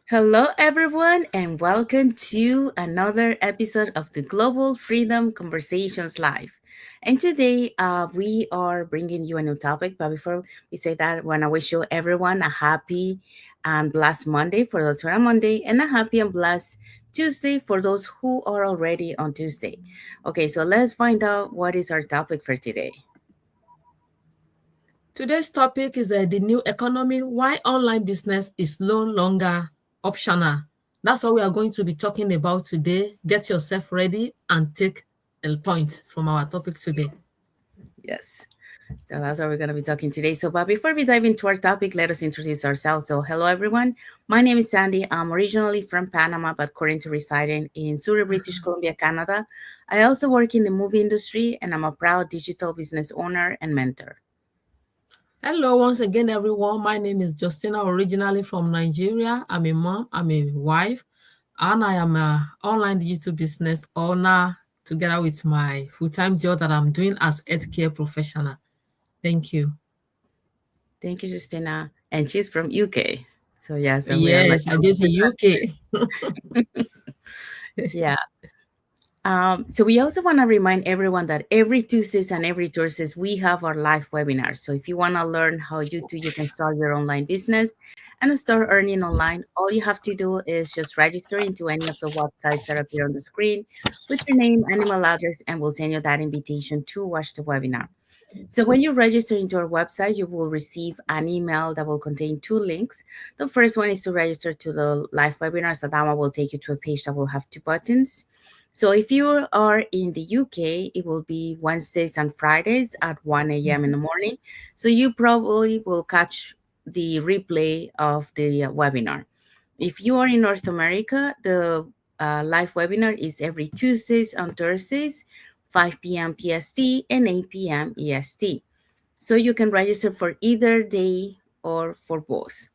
Hello, everyone, and welcome to another episode of the Global Freedom Conversations Live. And today, we are bringing you a new topic. But before we say that, I want to wish you everyone a happy and blessed Monday for those who are on Monday, and a happy and blessed Tuesday for those who are already on Tuesday. Okay, so let's find out what is our topic for today. Today's topic is the new economy, why online business is no longer optional. That's what we are going to be talking about today. Get yourself ready and take a point from our topic today. Yes. So that's what we're going to be talking today. But before we dive into our topic, let us introduce ourselves. So, hello everyone. My name is Sandy. I'm originally from Panama, but currently residing in Surrey, British Columbia, Canada. I also work in the movie industry, and I'm a proud digital business owner and mentor. Hello, once again, everyone. My name is Justina, originally from Nigeria. I'm a mom, I'm a wife, and I am an online digital business owner together with my full-time job that I'm doing as healthcare professional. Thank you. Thank you, Justina. And she's from UK. So yeah, so we are like, Yes, I'm based in UK. yeah. So we also want to remind everyone that every Tuesdays and every Thursdays we have our live webinars. So if you want to learn how you can start your online business and start earning online, all you have to do is just register into any of the websites that appear on the screen with your name and email address, and we'll send you that invitation to watch the webinar. So when you register into our website, you will receive an email that will contain two links. The first one is to register to the live webinar. So that one will take you to a page that will have two buttons. So if you are in the UK, it will be Wednesdays and Fridays at 1 a.m. in the morning. So you probably will catch the replay of the webinar. If you are in North America, the live webinar is every Tuesdays and Thursdays, 5 p.m. PST and 8 p.m. EST. So you can register for either day or for both.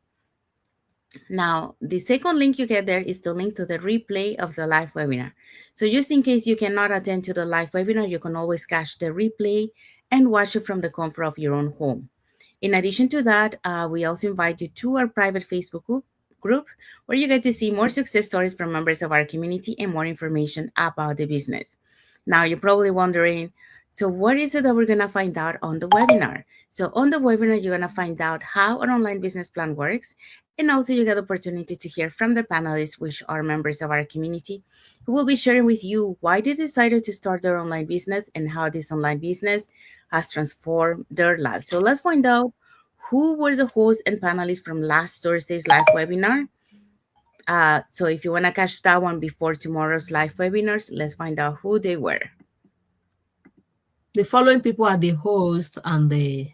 Now, the second link you get there is the link to the replay of the live webinar. So just in case you cannot attend to the live webinar, you can always catch the replay and watch it from the comfort of your own home. In addition to that, we also invite you to our private Facebook group where you get to see more success stories from members of our community and more information about the business. Now, you're probably wondering, so what is it that we're going to find out on the webinar? So on the webinar, you're going to find out how an online business plan works. And also you get the opportunity to hear from the panelists, which are members of our community, who will be sharing with you why they decided to start their online business and how this online business has transformed their lives. So let's find out who were the hosts and panelists from last Thursday's live webinar. So if you want to catch that one before tomorrow's live webinars, let's find out who they were. The following people are the host and the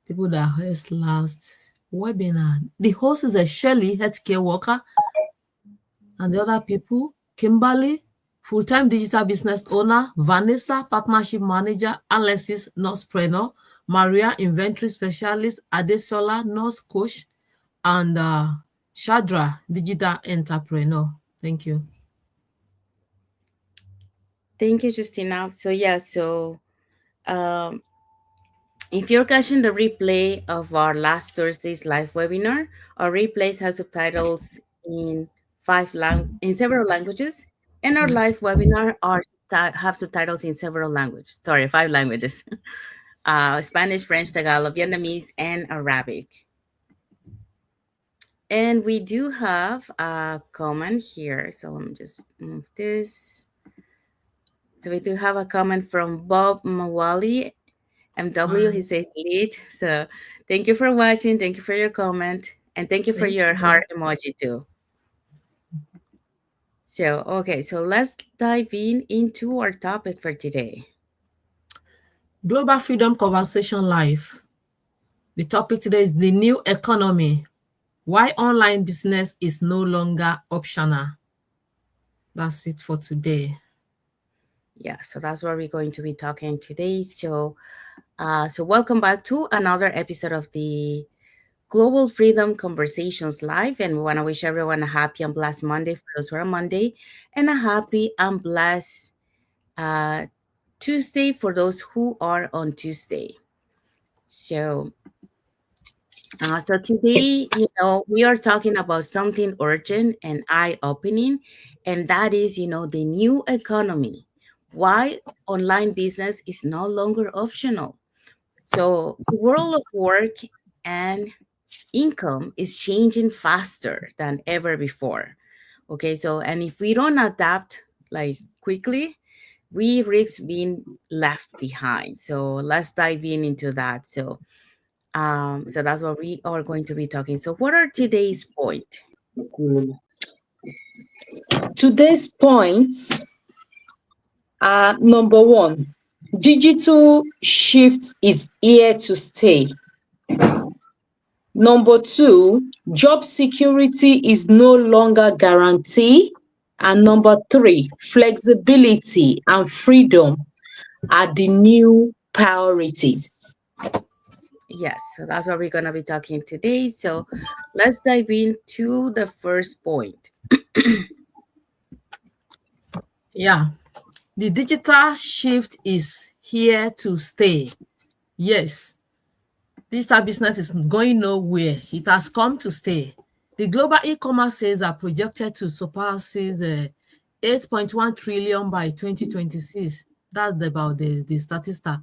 people that host last webinar. The host is a Shelley, healthcare worker, and the other people, Kimberly, full-time digital business owner, Vanessa, partnership manager, Alexis, nursepreneur, Maria, inventory specialist, Adesola, nurse coach, and Shadra, digital entrepreneur. Thank you. Thank you, Justina. So um, if you're catching the replay of our last Thursday's live webinar, our replays have subtitles in in several languages, and our live webinar have subtitles in several languages. Sorry, 5 languages: Spanish, French, Tagalog, Vietnamese, and Arabic. And we do have a comment here. So let me just move this. So we do have a comment from Bob Mawali, MW. He says lead. So thank you for watching. Thank you for your comment. And thank you for Thank your you. heart emoji too. So, okay, so let's dive into our topic for today. Global Freedom Conversation Live. The topic today is the new economy. Why online business is no longer optional. That's it for today. Yeah, so that's what we're going to be talking today. So welcome back to another episode of the Global Freedom Conversations Live. And we want to wish everyone a happy and blessed Monday for those who are on Monday, and a happy and blessed uh, Tuesday for those who are on Tuesday. So So today, we are talking about something urgent and eye-opening, and that is, the new economy. Why online business is no longer optional. So the world of work and income is changing faster than ever before. Okay, so and if we don't adapt like quickly, we risk being left behind. So let's dive into that. So that's what we are going to be talking. So what are today's point? Today's points are: number one, digital shift is here to stay. Number two, job security is no longer guaranteed. And number three, flexibility and freedom are the new priorities. Yes, so that's what we're going to be talking today. So let's dive into the first point. Yeah, the digital shift is here to stay. Yes, digital business is going nowhere. It has come to stay. The global e-commerce sales are projected to surpass 8.1 trillion by 2026. That's about the statistic.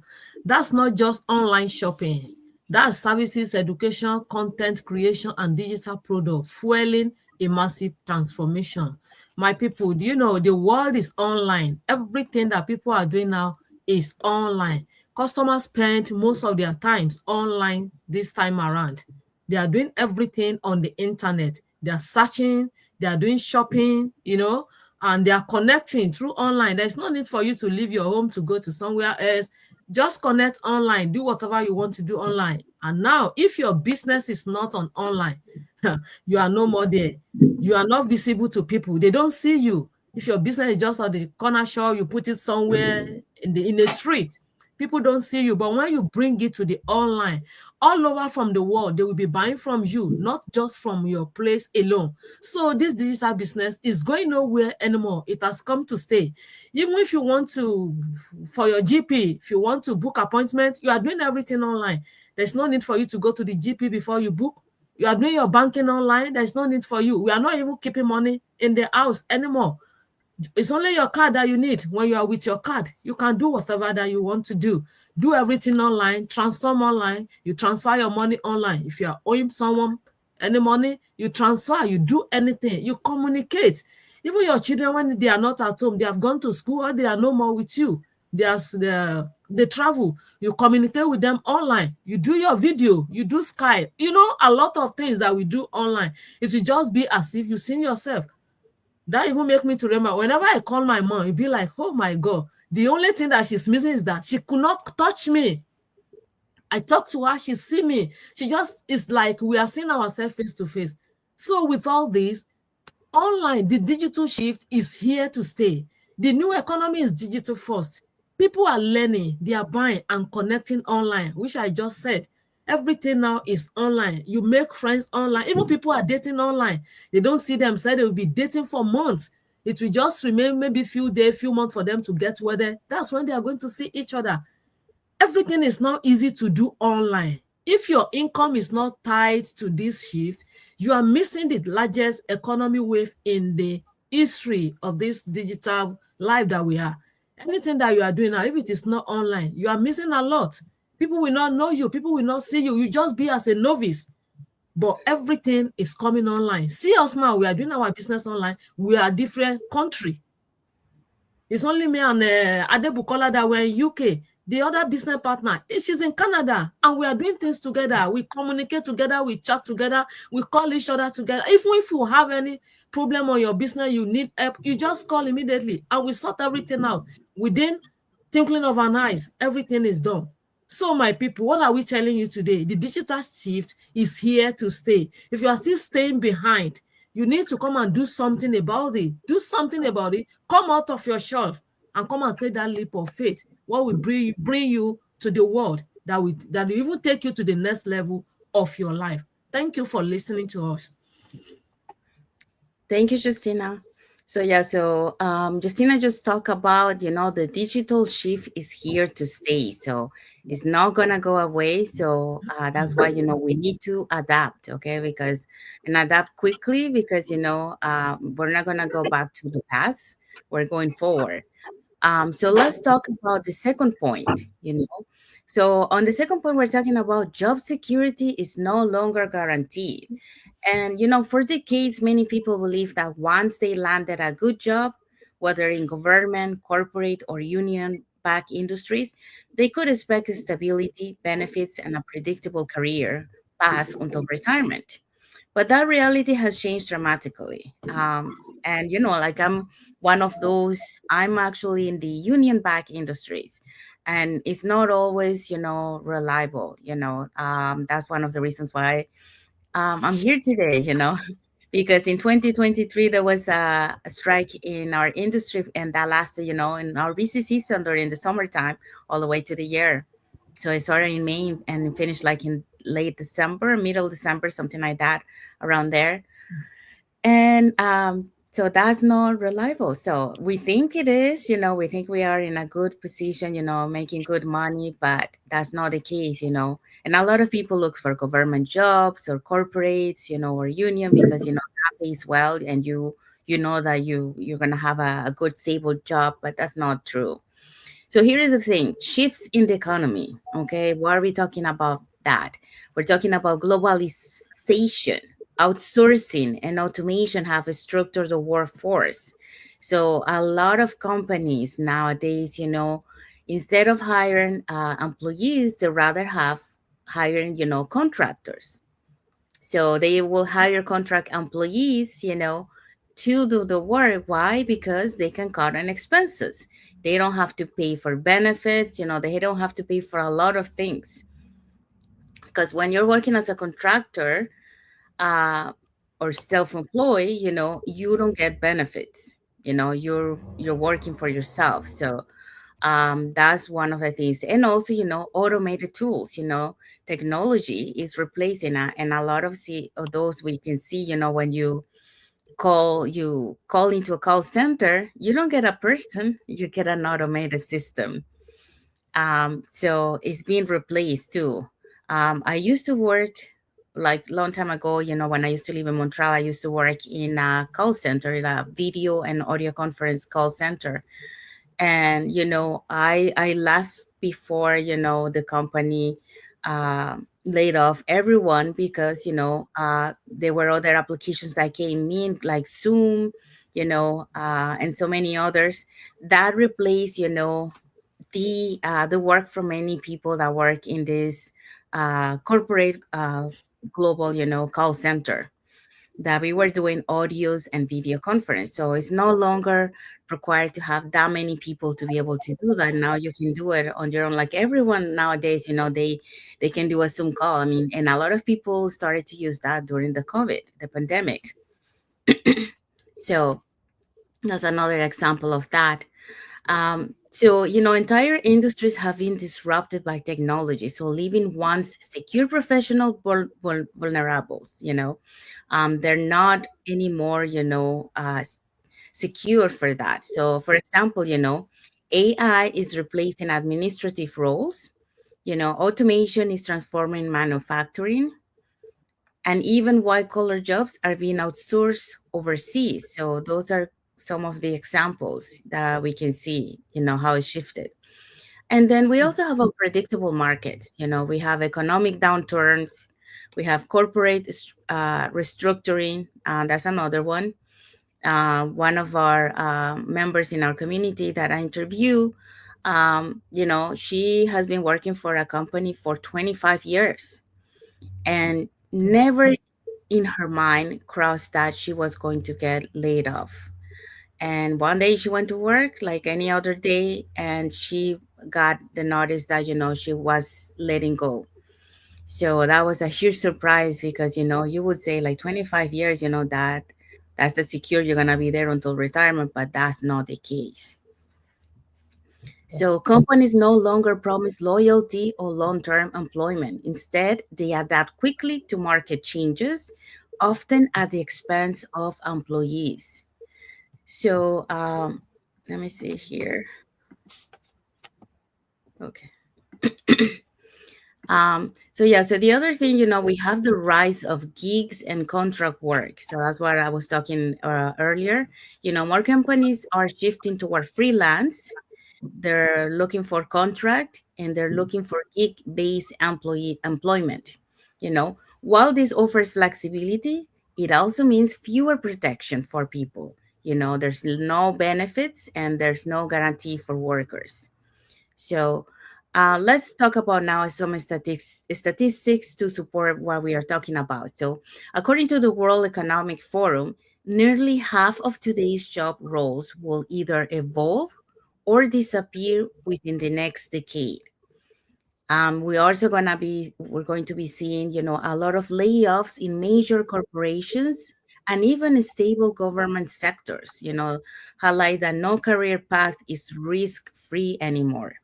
That's not just online shopping. That's services, education, content creation, and digital product fueling a massive transformation. My people, do you know the world is online? Everything that people are doing now is online. Customers spend most of their times online this time around. They are doing everything on the internet. They are searching, they are doing shopping, and they are connecting through online. There's no need for you to leave your home to go to somewhere else. Just connect online, do whatever you want to do online. And now, if your business is not on online, you are no more there. You are not visible to people. They don't see you. If your business is just at the corner shop, you put it somewhere in the street, people don't see you. But when you bring it to the online, all over from the world, they will be buying from you, not just from your place alone. So this digital business is going nowhere anymore. It has come to stay. Even if you want to, for your GP, if you want to book appointment, you are doing everything online. There's no need for you to go to the GP before you book. You are doing your banking online. There's no need for you. We are not even keeping money in the house anymore. It's only your card that you need. When you are with your card, you can do whatever that you want to do. Do everything online, transform online, you transfer your money online. If you are owing someone any money, you transfer, you do anything, you communicate. Even your children, when they are not at home, they have gone to school or they are no more with you. They travel, you communicate with them online. You do your video, you do Skype. A lot of things that we do online. It will just be as if you see yourself. That even make me to remember whenever I call my mom, it'd be like, oh my God, the only thing that she's missing is that she could not touch me. I talk to her, she see me. She just is like we are seeing ourselves face to face. So with all this, online, the digital shift is here to stay. The new economy is digital first. People are learning, they are buying and connecting online, which I just said. Everything now is online. You make friends online. Even people are dating online. They don't see themselves. They will be dating for months. It will just remain maybe few days, few months for them to get whether that's when they are going to see each other. Everything is now easy to do online. If your income is not tied to this shift, you are missing the largest economy wave in the history of this digital life that we are. Anything that you are doing now, if it is not online, you are missing a lot. People will not know you. People will not see you. You just be as a novice. But everything is coming online. See us now. We are doing our business online. We are different country. It's only me and Adebukola that were in UK. The other business partner, she's in Canada, and we are doing things together. We communicate together, we chat together, we call each other together. Even if you have any problem on your business, you need help, you just call immediately, and we sort everything out. Within twinkling of an eyes, everything is done. So my people, what are we telling you today? The digital shift is here to stay. If you are still staying behind, you need to come and do something about it. Do something about it. Come out of your shelf and come and take that leap of faith. What will bring you to the world that will even take you to the next level of your life. Thank you for listening to us. Thank you, Justina. So yeah, Justina just talked about, the digital shift is here to stay. So It's not gonna go away. So that's why we need to adapt, okay? Because and adapt quickly because we're not gonna go back to the past. We're going forward. So let's talk about the second point. So on the second point, we're talking about job security is no longer guaranteed. And for decades, many people believe that once they landed a good job, whether in government, corporate, or union-backed industries, they could expect stability, benefits, and a predictable career path until retirement. But that reality has changed dramatically. And like I'm one of those, I'm actually in the union back industries, and it's not always reliable. That's one of the reasons why I'm here today. Because in 2023 there was a strike in our industry, and that lasted in our busy season during the summertime all the way to the year. So I started in May and finished like in late December, middle December, something like that, around there. And so that's not reliable. So we think it is, we think we are in a good position, making good money, but that's not the case. And a lot of people look for government jobs or corporates, or union because that pays well, and you know that you're gonna have a good stable job, but that's not true. So here is the thing, shifts in the economy. Okay. What are we talking about that? We're talking about globalization, outsourcing, and automation have structured the workforce. So a lot of companies nowadays, instead of hiring employees, they rather have hiring, contractors. So they will hire contract employees, to do the work. Why? Because they can cut on expenses. They don't have to pay for benefits, they don't have to pay for a lot of things. Because when you're working as a contractor uh, or self-employed, you don't get benefits. You're working for yourself. So that's one of the things. And also automated tools, technology is replacing and a lot of those we can see, when you call into a call center, you don't get a person, you get an automated system. So it's being replaced too. I used to work like long time ago, when I used to live in Montreal. I used to work in a call center, in a video and audio conference call center. And I left before the company laid off everyone because there were other applications that came in like Zoom, and so many others that replaced the work for many people that work in this corporate global call center, that we were doing audios and video conference. So it's no longer required to have that many people to be able to do that. Now you can do it on your own. Like everyone nowadays, they can do a Zoom call. I mean, and a lot of people started to use that during the pandemic. So that's another example of that. So, entire industries have been disrupted by technology. So, leaving once secure professional vulnerables, they're not anymore, secure for that. So, for example, AI is replacing administrative roles, automation is transforming manufacturing, and even white collar jobs are being outsourced overseas. So those are some of the examples that we can see, how it shifted. And then we also have unpredictable markets. We have economic downturns, we have corporate restructuring. That's another one. One of our members in our community that I interview, she has been working for a company for 25 years and never in her mind crossed that she was going to get laid off. And one day she went to work like any other day, and she got the notice that, she was letting go. So that was a huge surprise because, you would say like 25 years, that's the secure you're going to be there until retirement, but that's not the case. So companies no longer promise loyalty or long-term employment. Instead, they adapt quickly to market changes, often at the expense of employees. So let me see here. Okay. So yeah, so the other thing, we have the rise of gigs and contract work. So that's what I was talking earlier. More companies are shifting toward freelance. They're looking for contract and they're looking for gig-based employment. While this offers flexibility, it also means fewer protection for people. There's no benefits and there's no guarantee for workers. So let's talk about now some statistics to support what we are talking about. So according to the World Economic Forum, nearly half of today's job roles will either evolve or disappear within the next decade. We're going to be seeing, a lot of layoffs in major corporations and even stable government sectors, highlight that no career path is risk-free anymore.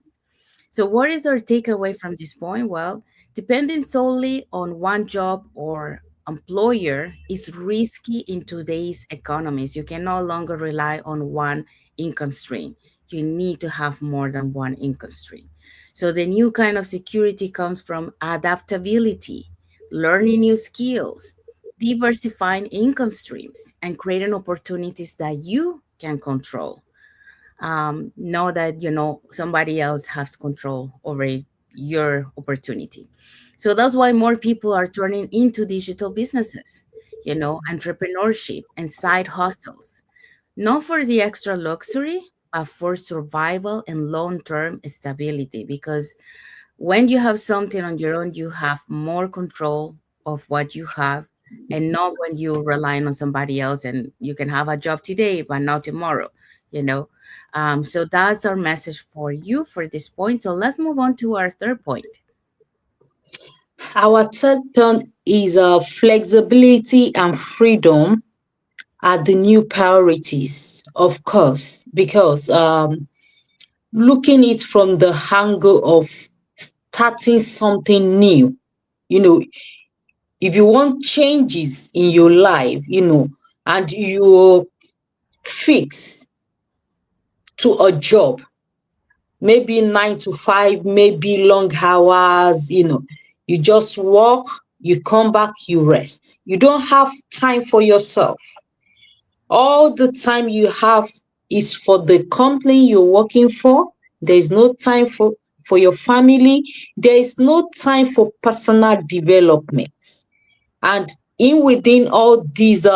So, what is our takeaway from this point? Well, depending solely on one job or employer is risky in today's economies. You can no longer rely on one income stream. You need to have more than one income stream. So, the new kind of security comes from adaptability, learning new skills, diversifying income streams, and creating opportunities that you can control. Know that somebody else has control over your opportunity. So that's why more people are turning into digital businesses, entrepreneurship and side hustles, not for the extra luxury but for survival and long-term stability, because when you have something on your own, you have more control of what you have, and not when you're relying on somebody else and you can have a job today but not tomorrow, you know. So that's our message for you for this point. So let's move on to our third point. Our third point is flexibility and freedom are the new priorities, of course, because looking it from the angle of starting something new, you know, if you want changes in your life, and you're fixed to a job, maybe 9 to 5, maybe long hours, you just work, you come back, you rest. You don't have time for yourself. All the time you have is for the company you're working for. There's no time for your family. There is no time for personal development. And in within all these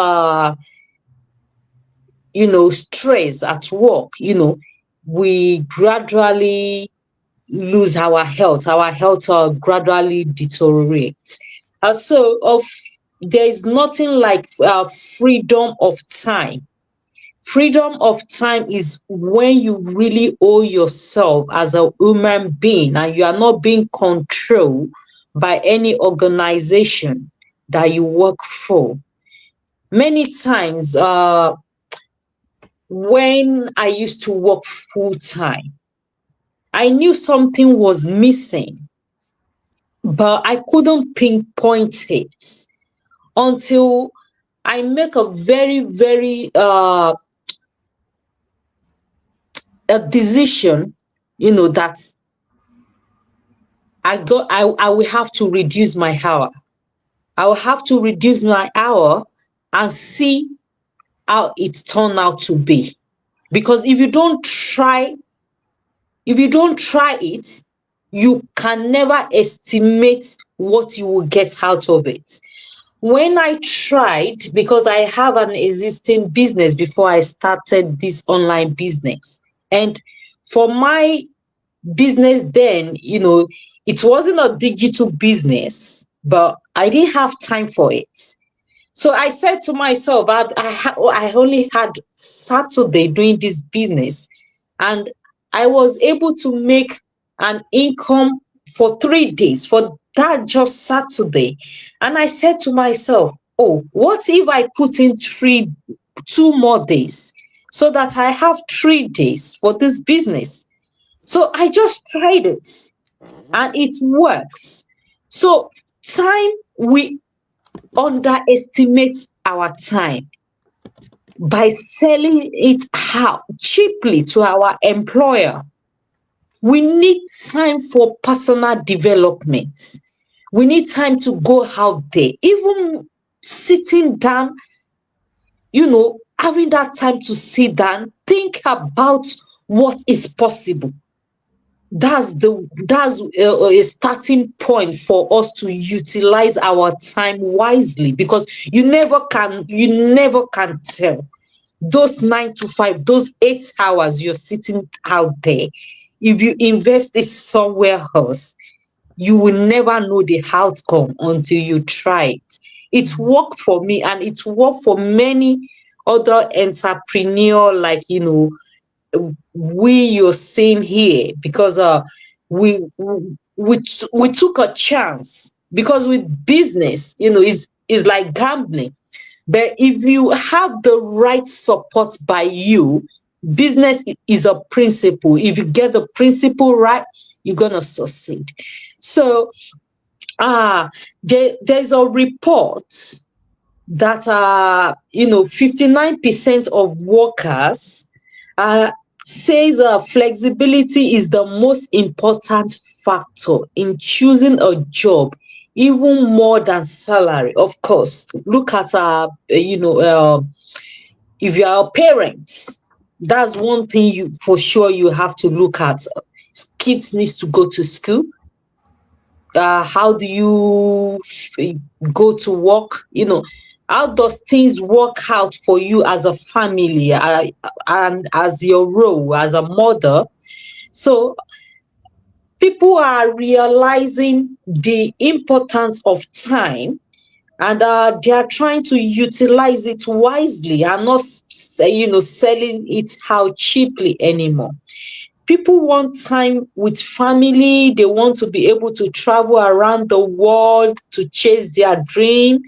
stress at work, we gradually lose our health. Our health gradually deteriorates. So of there is nothing like freedom of time. Freedom of time is when you really owe yourself as a human being and you are not being controlled by any organization that you work for. Many times, when I used to work full time, I knew something was missing, but I couldn't pinpoint it until I make a very, very a decision, that I will have to reduce my hour. I will have to reduce my hour and see how it turned out to be. Because if you don't try it, you can never estimate what you will get out of it. When I tried, because I have an existing business before I started this online business, and for my business then, it wasn't a digital business, but I didn't have time for it. So I said to myself, I only had Saturday doing this business, and I was able to make an income for 3 days for that just Saturday. And I said to myself, oh, what if I put in 2 more days so that I have 3 days for this business? So I just tried it and it works. So time, we underestimate our time by selling it out cheaply to our employer. We need time for personal development. We need time to go out there. Even sitting down, having that time to sit down, think about what is possible. That's a starting point for us to utilize our time wisely, because you never can tell those 9 to 5, those 8 hours you're sitting out there. If you invest it somewhere else, you will never know the outcome until you try it. It's worked for me, and it's worked for many other entrepreneur, like you're seeing here, because we took a chance, because with business, is like gambling. But if you have the right support by you, business is a principle. If you get the principle right, you're gonna succeed. So there's a report that 59% of workers says flexibility is the most important factor in choosing a job, even more than salary. Of course, look at if you are a parent, that's one thing you for sure you have to look at. Kids needs to go to school. How do you go to work? How does things work out for you as a family, and as your role as a mother? So people are realizing the importance of time, and they are trying to utilize it wisely, and not selling it out cheaply anymore. People want time with family. They want to be able to travel around the world to chase their dream,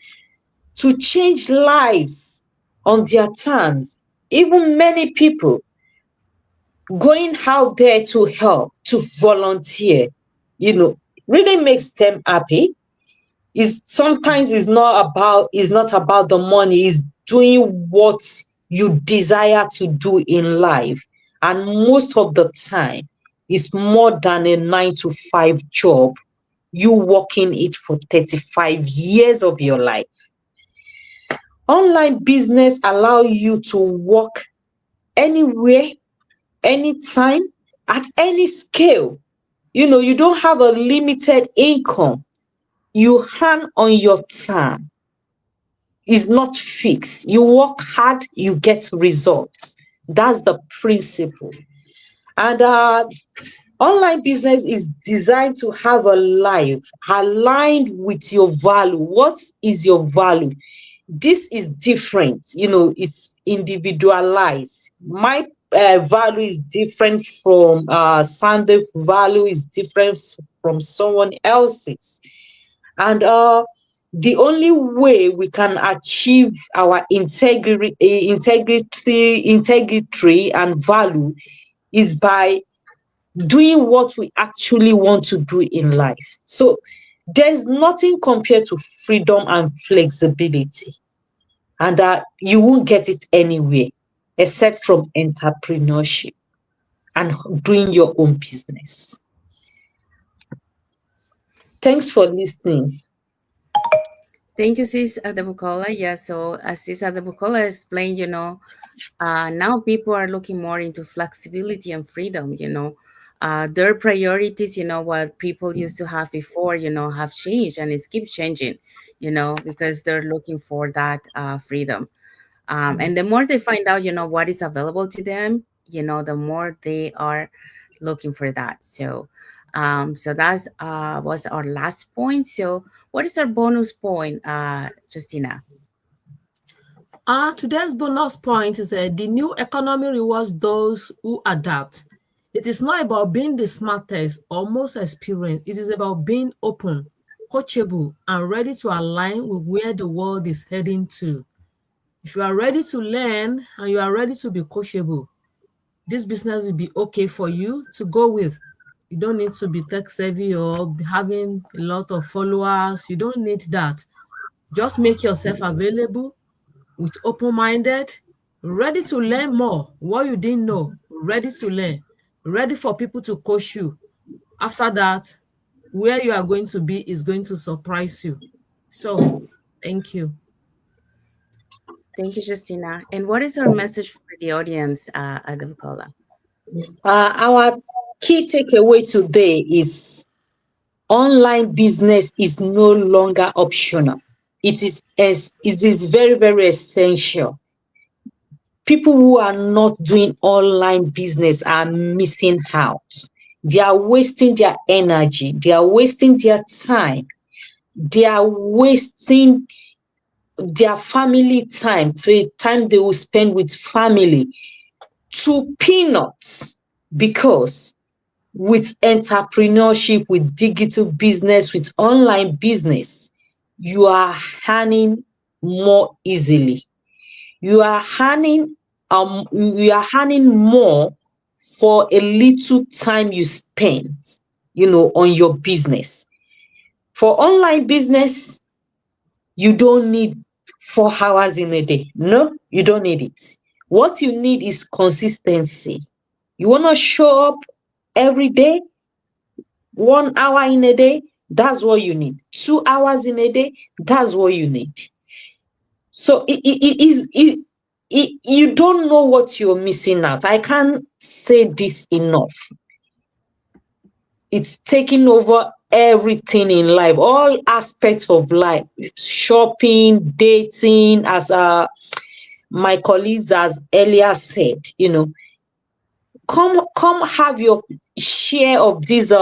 to change lives on their terms. Even many people going out there to help, to volunteer, really makes them happy. Is sometimes it's not about the money. It's doing what you desire to do in life, and most of the time it's more than a 9 to 5 job. You working it for 35 years of your life. Online business allow you to work anywhere, anytime, at any scale. You don't have a limited income. You earn on your time. It's not fixed. You work hard, you get results. That's the principle. And online business is designed to have a life aligned with your value. What is your value? This is different. It's individualized. My value is different from Sandef's value is different from someone else's. And the only way we can achieve our integrity and value is by doing what we actually want to do in life. So there's nothing compared to freedom and flexibility, and you won't get it anywhere except from entrepreneurship and doing your own business. Thanks for listening. Thank you, Sis Adebukola. Yeah, so as Sis Adebukola explained, now people are looking more into flexibility and freedom. Their priorities, what people used to have before, have changed, and it keeps changing, because they're looking for that freedom. And the more they find out, what is available to them, the more they are looking for that. So that's was our last point. So what is our bonus point, Justina? Today's bonus point is the new economy rewards those who adapt. It is not about being the smartest or most experienced. It is about being open, coachable, and ready to align with where the world is heading to. If you are ready to learn and you are ready to be coachable, this business will be okay for you to go with. You don't need to be tech savvy or having a lot of followers. You don't need that. Just make yourself available with open-minded, ready to learn more, what you didn't know, ready to learn, ready for people to coach you. After that, where you are going to be is going to surprise you. So, thank you. Thank you, Justina. And what is our message for the audience, Adam Kola? Our key takeaway today is online business is no longer optional. It is very, very essential. People who are not doing online business are missing out. They are wasting their energy, they are wasting their time, they are wasting their family time, the time they will spend with family, to peanuts, because with entrepreneurship, with digital business, with online business, you are earning more easily. You are earning more for a little time you spend, on your business. For online business, you don't need 4 hours in a day. No, you don't need it. What you need is consistency. You want to show up every day, 1 hour in a day, that's what you need. 2 hours in a day, that's what you need. So you don't know what you're missing out. I can't say this enough. It's taking over everything in life, all aspects of life, shopping, dating, as my colleagues has earlier said, come have your share of this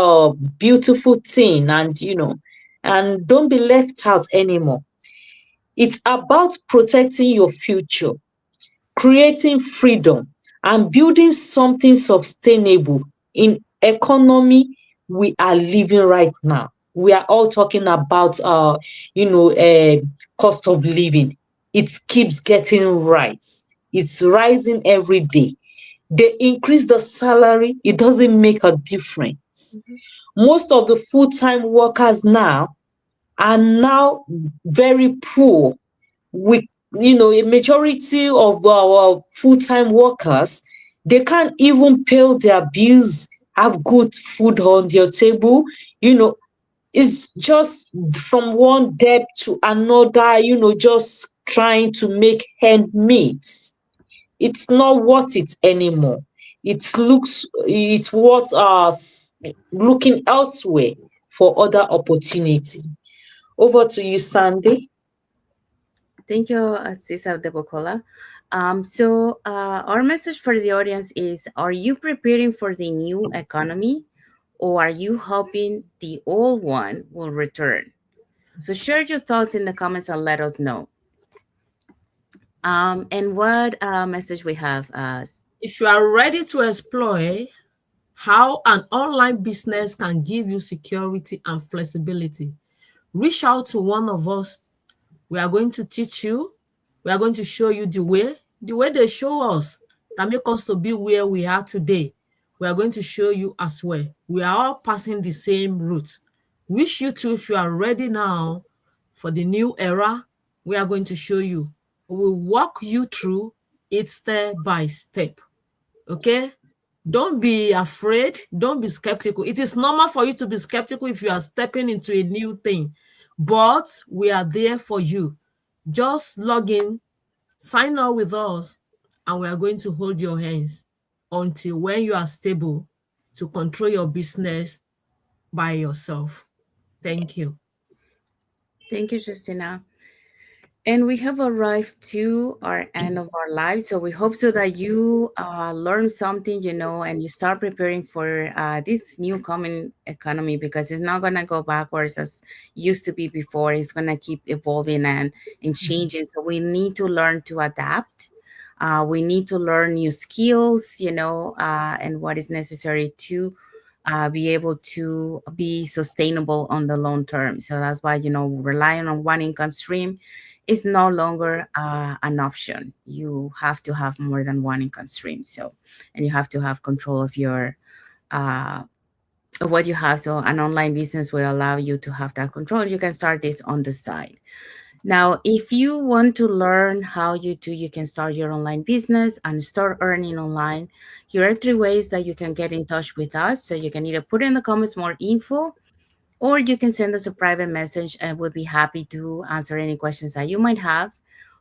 beautiful thing, and don't be left out anymore. It's about protecting your future, creating freedom, and building something sustainable in economy we are living right now. We are all talking about cost of living. It keeps getting rise. It's rising every day. They increase the salary, it doesn't make a difference. Most of the full-time workers now are now very poor. We, a majority of our full-time workers, they can't even pay their bills, have good food on their table. It's just from one debt to another, just trying to make end meet. It's not worth it anymore. It's worth us looking elsewhere for other opportunity. Over to you, Sandy. Thank you, Cesar de Bocola. So our message for the audience is, are you preparing for the new economy, or are you hoping the old one will return? So share your thoughts in the comments and let us know. And what message we have? If you are ready to explore how an online business can give you security and flexibility, reach out to one of us. We are going to teach you. We are going to show you the way they show us that make us to be where we are today. We are going to show you as well. We are all passing the same route. Wish you too, if you are ready now for the new era, we are going to show you. We will walk you through it step by step. Okay? Don't be afraid. Don't be skeptical. It is normal for you to be skeptical if you are stepping into a new thing, but we are there for you. Just log in, sign up with us, and we are going to hold your hands until when you are stable to control your business by yourself. Thank you. Thank you, Justina. And we have arrived to our end of our life. So we hope so that you learn something, and you start preparing for this new coming economy, because it's not going to go backwards as used to be before. It's going to keep evolving and changing. So we need to learn to adapt. We need to learn new skills, and what is necessary to be able to be sustainable on the long term. So that's why, relying on one income stream is no longer an option. You have to have more than one income stream. So, and you have to have control of your of what you have. So an online business will allow you to have that control. You can start this on the side. Now, if you want to learn how you can start your online business and start earning online, here are 3 ways that you can get in touch with us. So you can either put in the comments more info, or you can send us a private message and we'll be happy to answer any questions that you might have.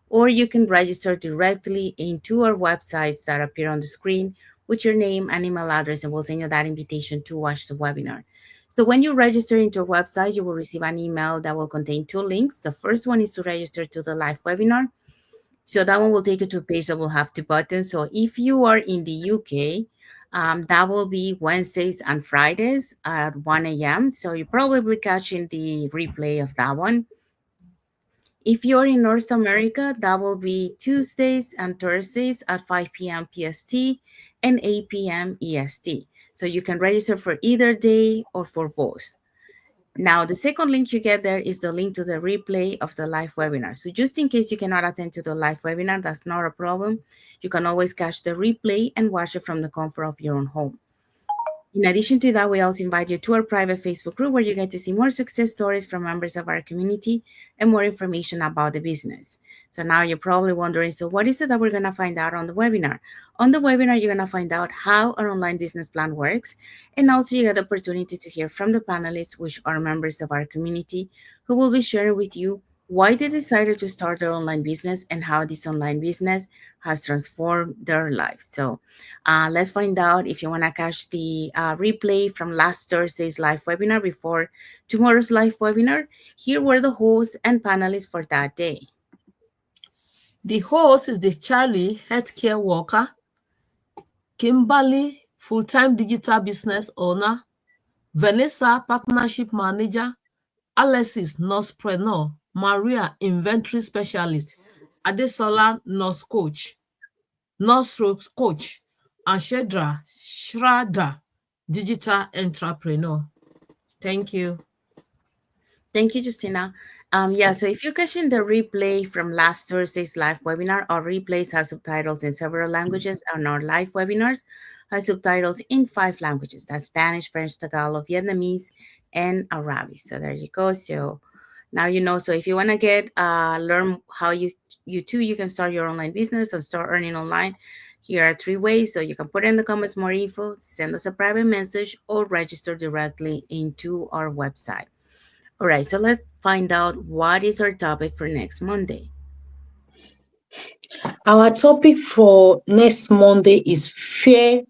Or you can register directly into our websites that appear on the screen with your name and email address, and we'll send you that invitation to watch the webinar. So when you register into our website, you will receive an email that will contain 2 links. The first one is to register to the live webinar. So that one will take you to a page that will have 2 buttons. So if you are in the UK, that will be Wednesdays and Fridays at 1 a.m. So you're probably catching the replay of that one. If you're in North America, that will be Tuesdays and Thursdays at 5 p.m. PST and 8 p.m. EST. So you can register for either day or for both. Now, the second link you get there is the link to the replay of the live webinar. So just in case you cannot attend to the live webinar, that's not a problem. You can always catch the replay and watch it from the comfort of your own home. In addition to that, we also invite you to our private Facebook group where you get to see more success stories from members of our community and more information about the business. So now you're probably wondering, so what is it that we're going to find out on the webinar? On the webinar, you're going to find out how an online business plan works. And also you get the opportunity to hear from the panelists, which are members of our community, who will be sharing with you why they decided to start their online business and how this online business has transformed their lives. So let's find out. If you want to catch the replay from last Thursday's live webinar before tomorrow's live webinar, here were the hosts and panelists for that day. The host is the Charlie healthcare worker, Kimberly full-time digital business owner, Vanessa partnership manager, Alexis nursepreneur, Maria inventory specialist, Adesola nurse coach, and Shradha digital entrepreneur. Thank you. Thank you, Justina. So if you're catching the replay from last Thursday's live webinar, our replays have subtitles in several languages, and our live webinars have subtitles in 5 languages. That's Spanish, French, Tagalog, Vietnamese, and Arabic. So there you go. So now you know. So if you want to get learn how you can start your online business and start earning online, here are 3 ways. So you can put in the comments more info, send us a private message, or register directly into our website. All right, so let's find out what is our topic for next Monday. Our topic for next Monday is fear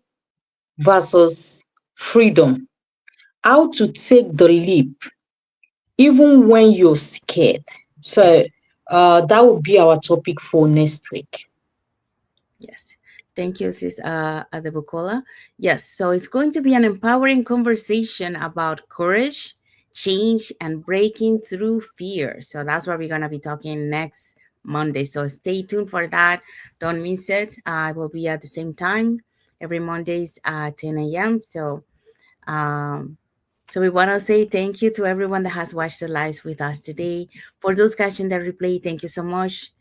versus freedom. How to take the leap even when you're scared. So that will be our topic for next week. Yes. Thank you, Sis Adebukola. Yes, so it's going to be an empowering conversation about courage, change, and breaking through fear. So that's what we're going to be talking next Monday. So stay tuned for that. Don't miss it. I will be at the same time every Mondays at 10 a.m. So we want to say thank you to everyone that has watched the lives with us today. For those catching the replay, thank you so much.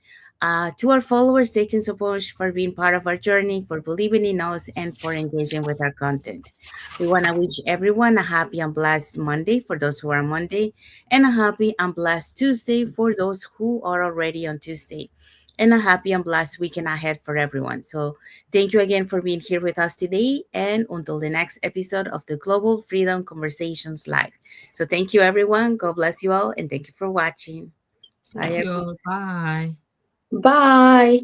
To our followers, thank you so much for being part of our journey, for believing in us, and for engaging with our content. We want to wish everyone a happy and blessed Monday for those who are on Monday, and a happy and blessed Tuesday for those who are already on Tuesday, and a happy and blessed weekend ahead for everyone. So thank you again for being here with us today, and until the next episode of the Global Freedom Conversations Live. So thank you, everyone. God bless you all, and thank you for watching. Thank you. Bye. Bye.